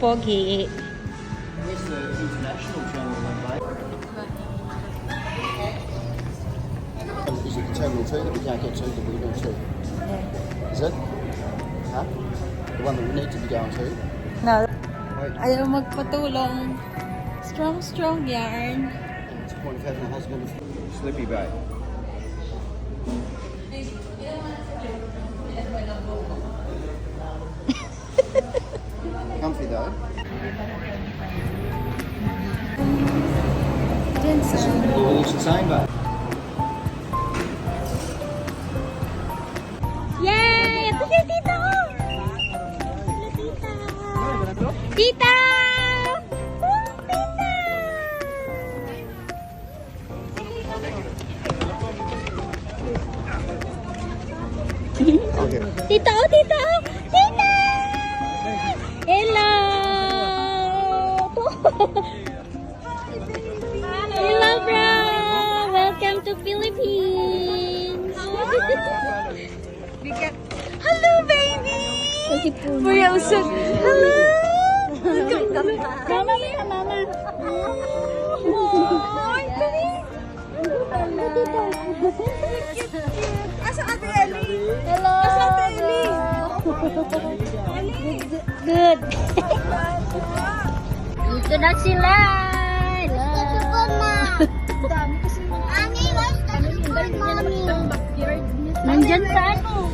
pogi. Yes, the international channel one, Is it the terminal 2 that we can't get to that we need to? Yeah. Is it? Huh? The one that we need to be going to? No. Wait. Ayaw magpatulong. Strong yarn. What's the point of having a husband? Slippy Bay. Comfy though. It all looks the same, but Yay! Ito si Tita! Tita! Tita! Oh, Tita! okay. Tita! Oh, Tita! Oh, Tita! Hello! Hello, bro! Welcome to Philippines! Hello, baby! We're so... Hello! Mama, mama! Asa Ate Ellie? Hello! Asa Ate Ellie? Good! Dito na sila! Nandyan sa ano?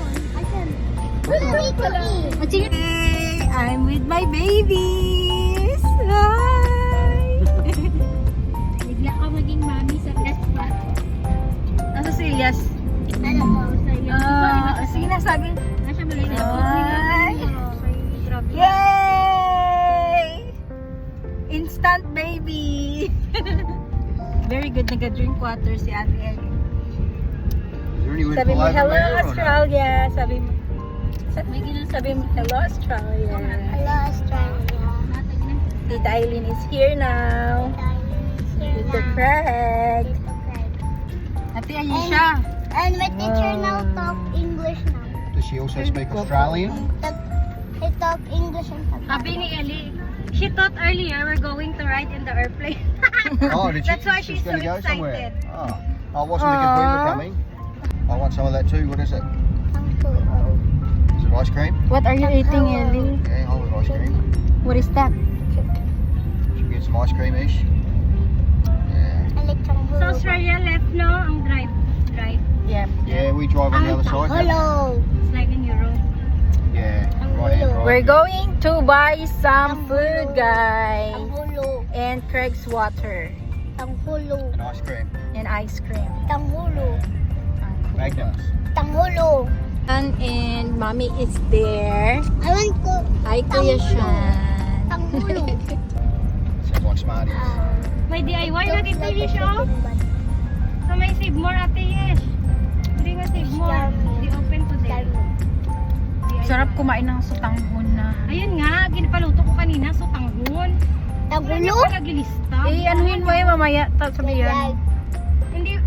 Hey, I'm with my babies! Hi! Bigla ka maging mami sa test pa. Nasa si Elias? Ano mo? Sa Elias. Sige na, sabi. Nasa malay na. Hi! Yay! Instant baby! Very good. Nag-drink water si Ate Ellie. Is there any Sabi mo, live hello there or not? Australia. Sabi mo, hello Australia. Hello, Australia. Tita Eileen is here now. Tito Craig. Ate Ayesha. And my teacher now talk English now. Does she also speak Australian? He talk English and Sabi ni Ellie, she thought earlier we're going to ride in the airplane. Oh, did she? That's why she's so going to go somewhere. excited. Oh, I wasn't thinking we were coming. I want some of that too. What is it? Is it ice cream? What are you eating, Ellie? Yeah, I want ice cream. What is that? Should we get some ice cream-ish? Yeah. So Australia left no ang drive. Yeah. Yeah, we drive on the other side. yeah. Hello. It's like in Europe. Yeah, right hand drive. We're going to buy some food, guys. Tanghulo. And Craig's water. Tanghulo. And ice cream. And ice cream. Tanghulo. Magnums. Tanghulo. And mommy is there. I want to. Hi, Kuya Shan. Tanghulo. Sounds like Smarties. May DIY na dito siya. So may save more ate yes. Hindi nga save more. Di open today. Sarap kumain ng sutanghon na. Ayun nga, ginapaluto ko kanina so tanghon. Wala niya Tanghulo. pa naglilista. Anuhin mo yung mamaya. Sabihan. Hindi,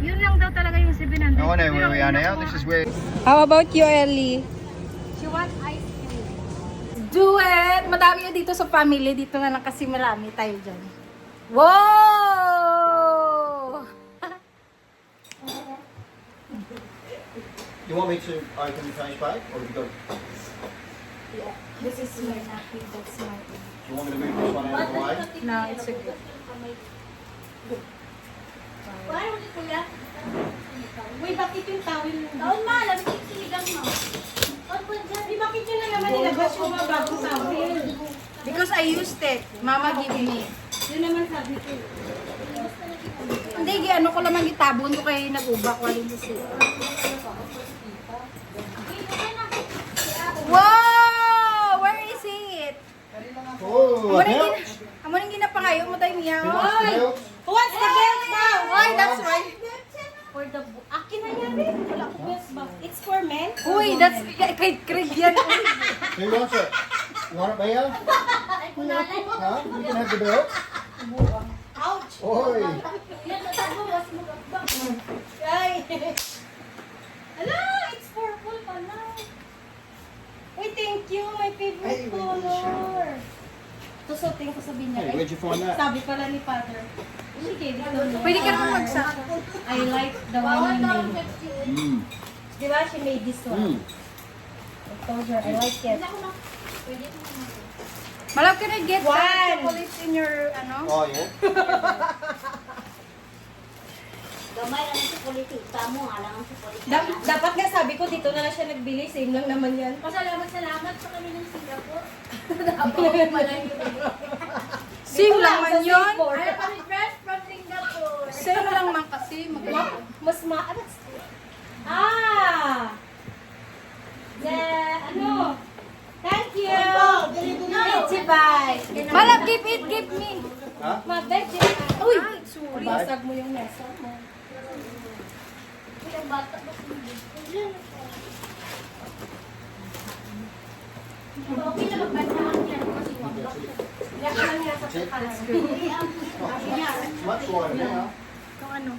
yun lang daw talaga yung 700. Oh, I know where we are now. This is where... How about you, Ellie? She wants ice cream. Do it! Madami yun dito sa family. Dito nga lang kasi marami tayo dyan. Wow! You want me to open the change bag? Or have you got... Yeah, this is my napkin. That's my... Do you want me to move this one out of the way? No, it's okay. Uy, bakit yung tawil mo? Taon ma, lamig sinigang mo. Di bakit yun na naman nilabas yung mga bagong tawil? Because I used it. Mama give me. Yun naman sabi ko. Hindi, ano ko naman gitabon ko kay nag-ubak. Waling kasi. Wow! Where is it? Oh, Amo nang ginapangayo mo tayo niya. Oy! Who wants the belt now? Oy, that's right. For the akin na yan eh. Wala ko belt ba? It's for men? Uy, that's kay Craig yan. Who wants it? You want it, Mia? Huh? You can have the belt. Ouch! Oi! Ay! Ala, it's purple pala. Uy, thank you. My favorite color. Susutin ko sa binyag. Hey, where'd you find that? Sabi pala ni Father. Sige, dito. Pwede ka naman magsak. I like the one you made. Mm. Di ba? She made this one. Mm. I told her, I like it. Malap, can I get One. chocolates in your, ano? Oh, yeah? Gamay lang si politika mo, alam ang si politika. Dapat nga sabi ko, dito na lang siya nagbili. Same lang naman yan. Salamat sa kami ng Singapore. Same lang man yun. Ay, kami fresh from Singapore. Same lang man kasi. Magaling. Mas maalas. Ah! Ano? Thank you! Itchy-bye! Malap, give it, give me. Huh? Mabegit! Uy, sorry. Basag mo yung mesa mo. Yung bata ba okay na magbantaan niya kasi wala. Yan lang yan sa kalas ko. Much wider now. Kung ano.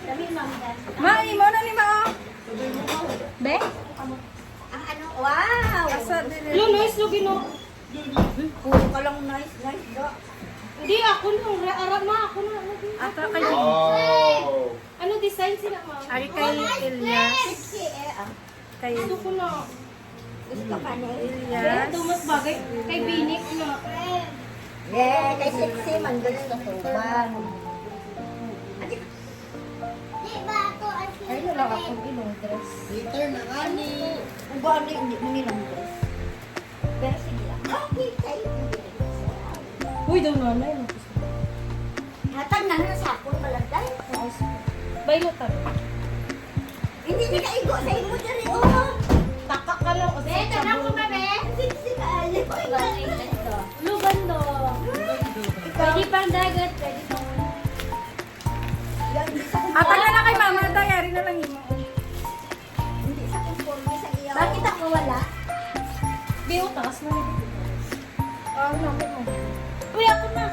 Heavy. Ma, mo na ni Ma. Be? Ang ano, wow! Asa din. Lo, nice, lo, gino. Puro ka lang nice do. Hindi, ako nung arap ma, ako na. Ata kayo. Oh. Ano design sila, ma? Ari kay Elias. Sexy eh. Kay Gusto ko na. Gusto ka niya. Elias. Ito mas bagay kay Binik na. Yeah, kay sexy man gusto ko ba? Di ba ako ang Ay, na lang akong ilong dress. Peter na gani. Ang gani, hindi mo nilang dress. Pero sige lang. Okay, kayo. Uy, daw nanay. Hatag na na sa akong malagay. Baylutan. Hindi niya kaigo sa imo diri oh. Taka ka lang. Beta na ko ba be? Sexy ka ali ko ito. Lugando. Pwede pang dagat, pwede pang... Ata na lang kay Mama. Dayari na lang imo. Hindi sa conforme sa iyo. Bakit ako wala? Biyo, taas na nito. Ah, namin mo. Uy, ako na.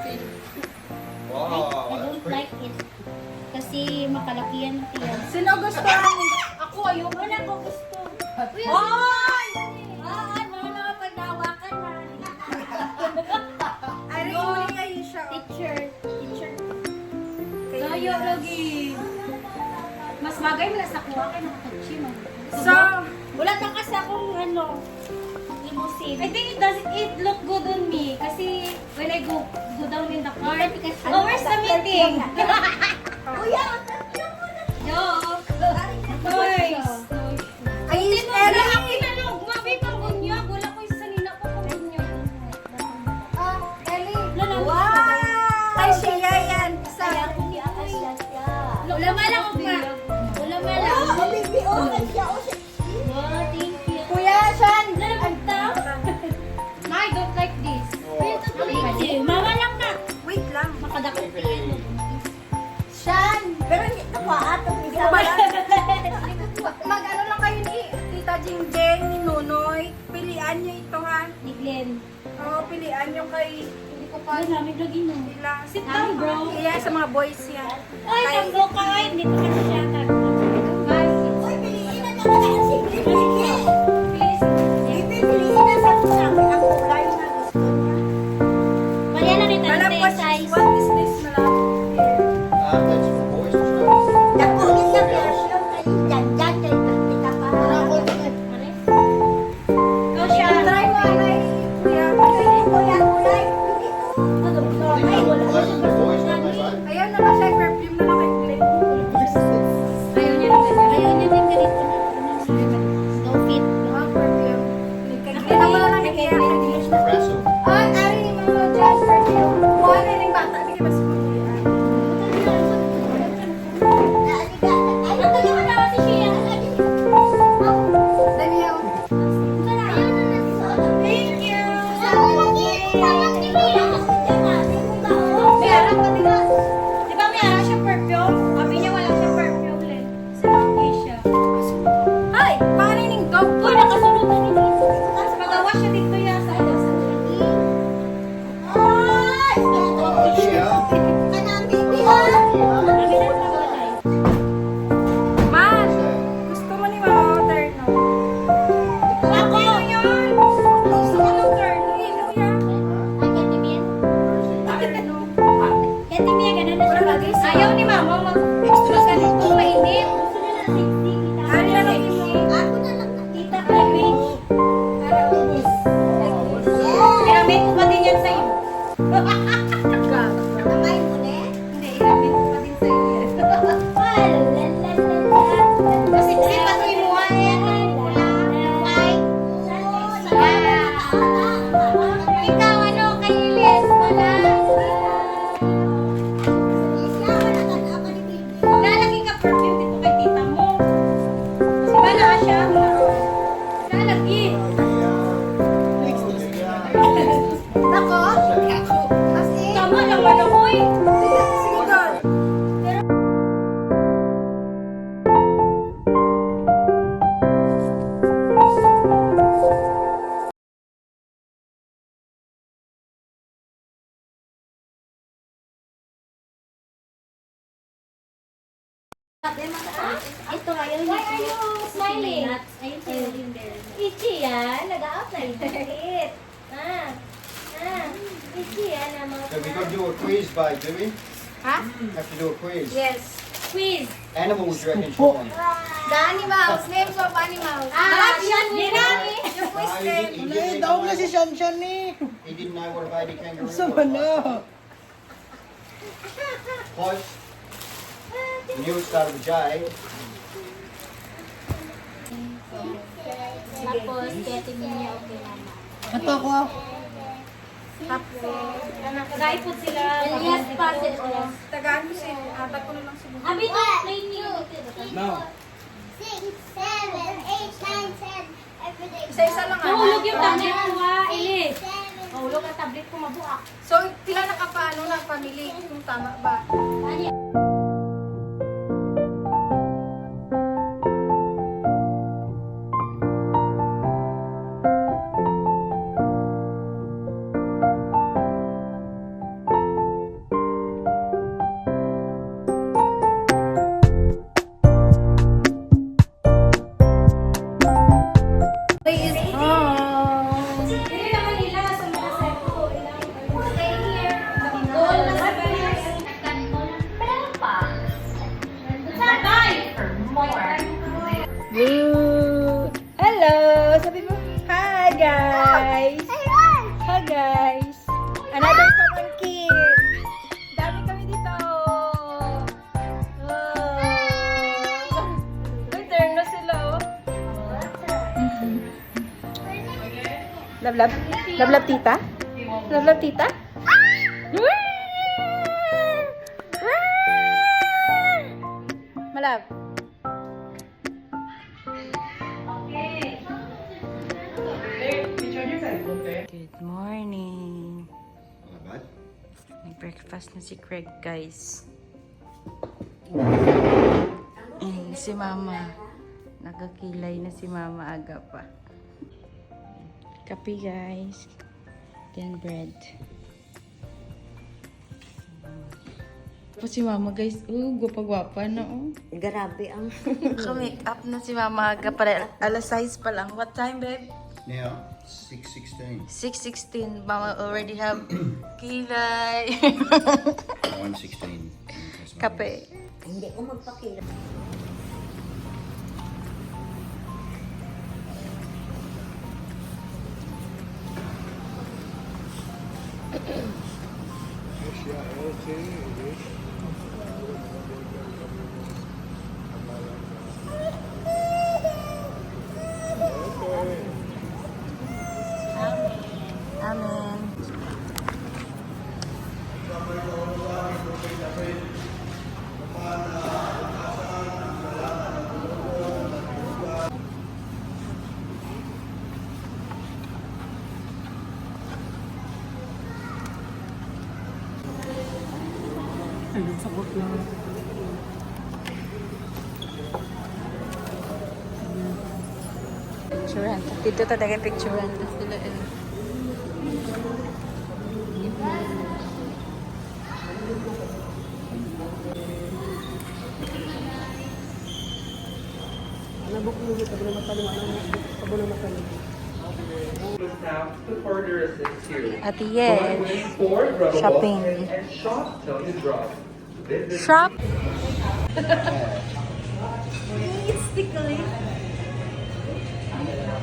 Wow. I don't like it. Kasi makalakihan natin yan. Sino gusto ang... Ako, ayoko. Wala ko gusto. Uy, Hoy! ano na kapag nawakan na. Ari, huli kayo siya. Teacher. Teacher. Kay Layo, Elias. lagi. Mas bagay mo na sa kuha kay nakatouchy mo. So, Wala na kasi akong limousine. I think it look good on me kasi when I go down in the car. Because- Oh, where's the meeting? Kuya, Joke. Nice. ay, Wala Eri. ako inalog. Mabit ang bunyag. Wala ko isa nina ko pang bunyag. Wow! Ay, siya yan. Isa. Kaya ako ni Akasya siya. Wala malang ako ma. Wala malang. Oh, baby, oh, siya, oh, sexy. Oh, thank you. Kuya, Shan. Nalagta? Ma, I don't like this. Mama lang na. Wait lang. Makadakot Heavy. Shan. Pero hindi ito pa atong isa. Mag-ano lang kayo ni Tita Jingjeng, ni Nunoy. Pilian nyo ito, ha? Ni Glenn. Oo, pilian nyo kay... Hindi ko pa... Ano namin lagi no? Pila. Sit down, bro. Iya, sa mga boys yan. Ay, tanggo ka. Ay, hindi pa kasi siya tanggo. Uy, piliin na naman ang sige. Please. Piliin na sa sabi ang kulay na gusto niya. Mariana rin Alam ko, what is this na lang? That's for boys to try. Dako din sa version kay Janjan kay Pita pa. Go siya. Try mo, Alay. Kuya, Kuya, kulay. Ay, that's for boys, don't they, babe? Ayan na lang siya, perfume na lang kay Clay. Ayaw niya ng ganyan. Ayaw niya din ganito na. Iramit ko pa din yan sa'yo. Kamay mo na eh. Hindi, iramit ko pa din sa'yo yan. Kasi patuloy mo yan. Ikaw ano, kay Liz? Lalagay ka perfume dito kay tita mo. Kasi ba na siya? Lalagay. Nako. As in. Tama naman ako eh. Sige, girl. Ito ngayon. Why are you smiling? Ayun sa'yo yung bear. Itchy yan. Nag-a-apply. Bakit? Itchy yan ang mga... So we got to do a quiz, babe, do we? Ha? Have to do a quiz. Yes. Quiz. Animals, you reckon, Sean? The animals. Names of animals. Yan Dinami. yung quiz No, din. he didn't know what- He didn't know what a baby kangaroo was. Close. You knew it started with J. Tapos, ketin niya okay naman. Nakaipot sila. Elias passes. Tagaan ko si atag ko na lang siguro. Abi, plain niyo. No. 6, 7, 8, 9, 10. Every day. Isa-isa lang Nahulog yung ah. tablet ko ha, Elis. 7. Nahulog ang tablet ko, mabuak. So, pila na ka pa, ano lang, family, kung tama ba? Ano? Hindi naman nila sa mga seto. Stay here. Goal na sa meron pa. Bye! For more. Woo! Hello! Sabi mo, hi guys! Hi guys! Another pamangkin! Dami kami dito! Turn na sila oh! Love love? Love love tita? Love love tita? Malab. Good morning. Hello, bud. Nag-breakfast na si Craig, guys. Si Mama. Nagkakilay na si Mama aga pa. Kape, guys. Then bread. Pa si Mama, guys. Gwapa-gwapa na, oh. Grabe ang... Naka-make up na si Mama aga pa. Alas 6 pa lang. What time, babe? Now, 6:16. 6:16. Mama already have kilay. 1:16. Kape. Hindi ko magpakilala. Amen. Picturean. Dito talaga picturean sila. Now to further assist you. Ate Yes. For Drugable Shopping. and shop till you drop. Visit Shop.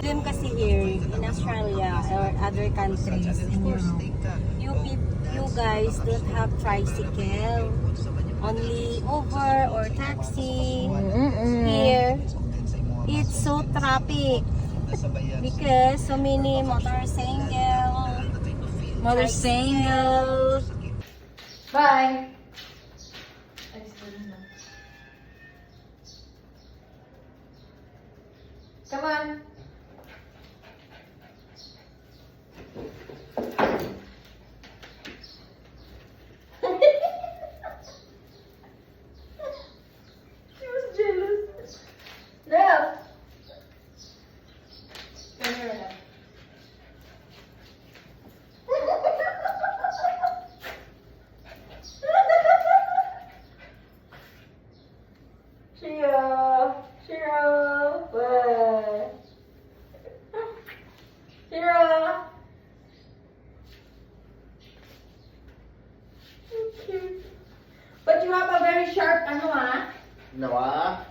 problem kasi here in Australia or other countries in Europe. You guys don't have tricycle. Only Uber or taxi. Here, it's so traffic. Because so many motorcycles. Bye. Come on. She was jealous. No. Come here now. Shiro. Shiro. What? Shiro. Okay. But you have a very sharp, ano ah? No,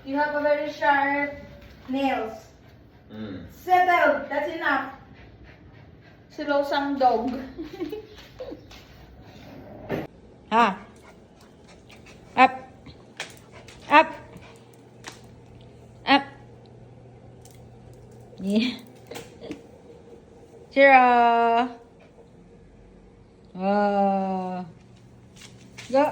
You have a very sharp nails. Mm. Settle. That's enough. Silosang dog. Ha. Up. Up. Up. Yeah. Shira. Go.